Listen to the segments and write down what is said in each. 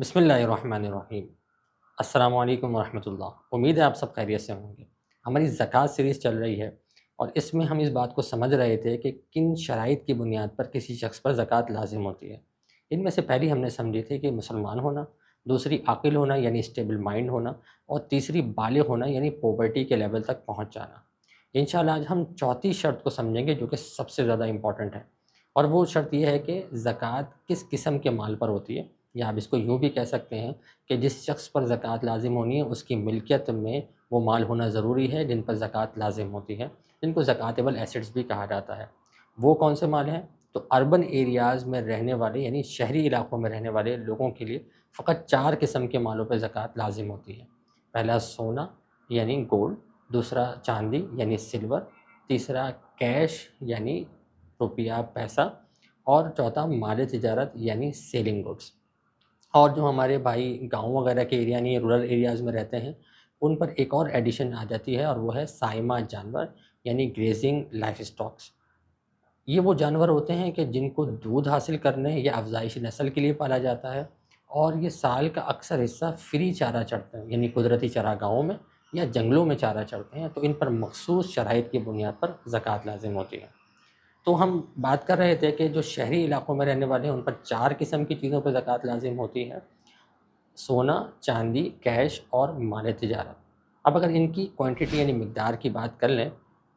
بسم اللہ الرحمن الرحیم۔ السلام علیکم ورحمۃ اللہ۔ امید ہے آپ سب خیریت سے ہوں گے۔ ہماری زکوٰۃ سیریز چل رہی ہے اور اس میں ہم اس بات کو سمجھ رہے تھے کہ کن شرائط کی بنیاد پر کسی شخص پر زکوٰۃ لازم ہوتی ہے۔ ان میں سے پہلی ہم نے سمجھی تھی کہ مسلمان ہونا، دوسری عاقل ہونا یعنی اسٹیبل مائنڈ ہونا، اور تیسری بالغ ہونا یعنی پوورٹی کے لیول تک پہنچ جانا۔ انشاءاللہ آج ہم چوتھی شرط کو سمجھیں گے جو کہ سب سے زیادہ امپورٹنٹ ہے، اور وہ شرط یہ ہے کہ زکوٰۃ کس قسم کے مال پر ہوتی ہے، یا آپ اس کو یوں بھی کہہ سکتے ہیں کہ جس شخص پر زکوٰۃ لازم ہونی ہے اس کی ملکیت میں وہ مال ہونا ضروری ہے جن پر زکوٰۃ لازم ہوتی ہے، جن کو زکوٰۃیبل ایسٹس بھی کہا جاتا ہے۔ وہ کون سے مال ہیں؟ تو اربن ایریاز میں رہنے والے یعنی شہری علاقوں میں رہنے والے لوگوں کے لیے فقط 4 قسم کے مالوں پہ زکوٰۃ لازم ہوتی ہے۔ پہلا سونا یعنی گولڈ، دوسرا چاندی یعنی سلور، تیسرا کیش یعنی روپیہ پیسہ، اور چوتھا مال تجارت یعنی سیلنگ گڈس۔ اور جو ہمارے بھائی گاؤں وغیرہ کے ایریا یعنی رورل ایریاز میں رہتے ہیں ان پر ایک اور ایڈیشن آ جاتی ہے، اور وہ ہے سائمہ جانور یعنی گریزنگ لائف اسٹاکس۔ یہ وہ جانور ہوتے ہیں کہ جن کو دودھ حاصل کرنے یا افزائش نسل کے لیے پالا جاتا ہے، اور یہ سال کا اکثر حصہ فری چارہ چڑھتے ہیں یعنی قدرتی چراگاہوں میں یا جنگلوں میں چارہ چڑھتے ہیں، تو ان پر مخصوص شرائط کی بنیاد پر زکوٰۃ لازم ہوتی ہے۔ تو ہم بات کر رہے تھے کہ جو شہری علاقوں میں رہنے والے ہیں ان پر 4 قسم کی چیزوں پہ زکوٰۃ لازم ہوتی ہے: سونا، چاندی، کیش اور مال تجارت۔ اب اگر ان کی کوانٹٹی یعنی مقدار کی بات کر لیں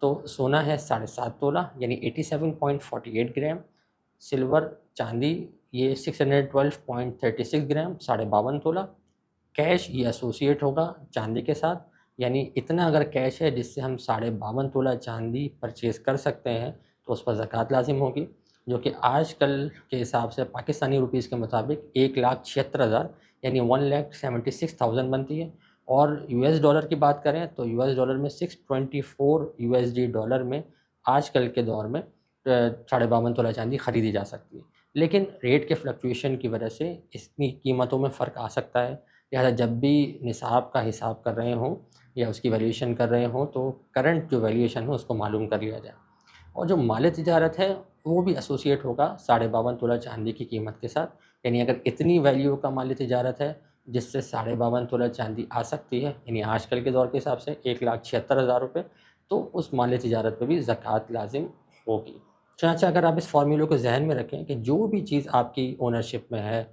تو سونا ہے 7.5 تولہ یعنی 87.48 گرام، سلور چاندی یہ 612.36 گرام 52.5 تولہ، کیش یہ ایسوسیٹ ہوگا چاندی کے ساتھ، یعنی اتنا اگر کیش ہے جس سے ہم 52.5 تولہ چاندی پرچیز کر سکتے ہیں تو اس پر زکوٰۃ لازم ہوگی، جو کہ آج کل کے حساب سے پاکستانی روپیز کے مطابق 1,76,000 یعنی 1,76,000 بنتی ہے۔ اور یو ایس ڈالر کی بات کریں تو یو ایس ڈالر میں 624 یو ایس ڈی ڈالر میں آج کل کے دور میں 52.5 تولہ چاندی خریدی جا سکتی ہے، لیکن ریٹ کے فلکچویشن کی وجہ سے اس کی قیمتوں میں فرق آ سکتا ہے، لہٰذا جب بھی نصاب کا حساب کر رہے ہوں یا اس کی ویلیویشن کر رہے ہوں تو کرنٹ جو ویلیویشن ہو اس کو معلوم کر لیا جائے۔ اور جو مال تجارت ہے وہ بھی ایسوسیٹ ہوگا 52.5 تولہ چاندی کی قیمت کے ساتھ، یعنی اگر اتنی ویلیو کا مال تجارت ہے جس سے 52.5 تولہ چاندی آ سکتی ہے یعنی آج کل کے دور کے حساب سے 1,76,000 روپے، تو اس مال تجارت پہ بھی زکوٰۃ لازم ہوگی۔ چنانچہ اگر آپ اس فارمولے کو ذہن میں رکھیں کہ جو بھی چیز آپ کی اونرشپ میں ہے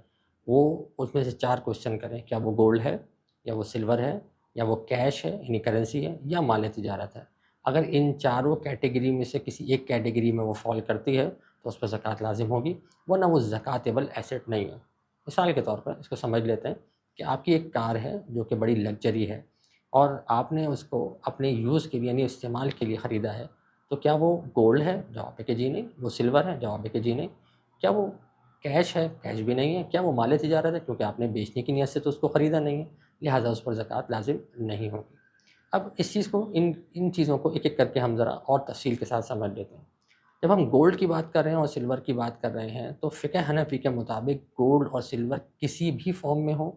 وہ اس میں سے 4 کوشچن کریں: کیا وہ گولڈ ہے، یا وہ سلور ہے، یا وہ کیش ہے یعنی کرنسی ہے، یا مال تجارت ہے۔ اگر ان چاروں کیٹیگری میں سے کسی ایک کیٹیگری میں وہ فال کرتی ہے تو اس پر زکوٰۃ لازم ہوگی، ورنہ وہ زکوٰۃیبل ایسٹ نہیں ہے۔ مثال کے طور پر اس کو سمجھ لیتے ہیں کہ آپ کی ایک کار ہے جو کہ بڑی لگژری ہے، اور آپ نے اس کو اپنے یوز کے لیے یعنی استعمال کے لیے خریدا ہے، تو کیا وہ گولڈ ہے؟ جواب ہے کہ جی نہیں۔ وہ سلور ہے؟ جواب ہے کہ جی نہیں۔ کیا وہ کیش ہے؟ کیش بھی نہیں ہے۔ کیا وہ مال تجارت ہے؟ کیونکہ آپ نے بیچنے کی نیت سے تو اس کو خریدا نہیں ہے، لہٰذا اس پر زکوٰۃ لازم نہیں ہوگی۔ اب اس چیز کو ان چیزوں کو ایک ایک کر کے ہم ذرا اور تفصیل کے ساتھ سمجھ لیتے ہیں۔ جب ہم گولڈ کی بات کر رہے ہیں اور سلور کی بات کر رہے ہیں تو فقہ حنفی کے مطابق گولڈ اور سلور کسی بھی فارم میں ہو،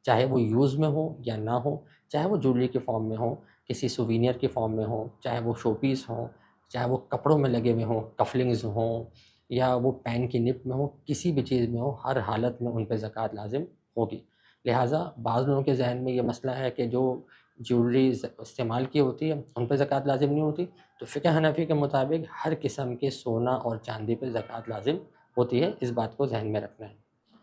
چاہے وہ یوز میں ہو یا نہ ہو، چاہے وہ جویلری کے فارم میں ہو، کسی سووینئر کے فارم میں ہو، چاہے وہ شو پیس ہوں، چاہے وہ کپڑوں میں لگے ہوئے ہوں، کفلنگز ہوں، یا وہ پین کی نپ میں ہو، کسی بھی چیز میں ہو، ہر حالت میں ان پہ زکوٰۃ لازم ہوگی۔ لہٰذا بعض لوگوں کے ذہن میں یہ مسئلہ ہے کہ جو جویلری استعمال کی ہوتی ہے ان پہ زکوٰۃ لازم نہیں ہوتی، تو فقہ حنفی کے مطابق ہر قسم کے سونا اور چاندی پہ زکوٰۃ لازم ہوتی ہے۔ اس بات کو ذہن میں رکھنا ہے۔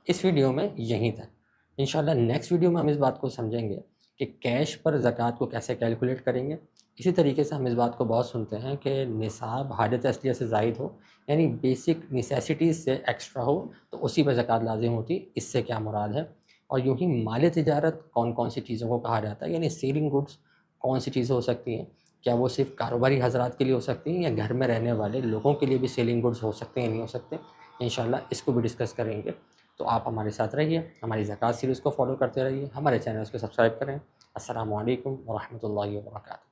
اس ویڈیو میں یہیں تک۔ انشاءاللہ نیکسٹ ویڈیو میں ہم اس بات کو سمجھیں گے کہ کیش پر زکوٰۃ کو کیسے کیلکولیٹ کریں گے۔ اسی طریقے سے ہم اس بات کو بہت سنتے ہیں کہ نصاب حاجت اصلیہ سے زائد ہو یعنی بیسک نیسیسٹیز سے ایکسٹرا ہو تو اسی پہ زکوٰۃ لازم ہوتی، اس سے کیا مراد ہے۔ اور یوں ہی مال تجارت کون کون سی چیزوں کو کہا جاتا ہے، یعنی سیلنگ گڈس کون سی چیزیں ہو سکتی ہیں، کیا وہ صرف کاروباری حضرات کے لیے ہو سکتی ہیں یا گھر میں رہنے والے لوگوں کے لیے بھی سیلنگ گڈس ہو سکتے ہیں یا نہیں ہو سکتے، انشاءاللہ اس کو بھی ڈسکس کریں گے۔ تو آپ ہمارے ساتھ رہیے، ہماری زکوٰۃ سیریز کو فالو کرتے رہیے، ہمارے چینلز کو سبسکرائب کریں۔ السلام علیکم ورحمۃ اللہ وبرکاتہ۔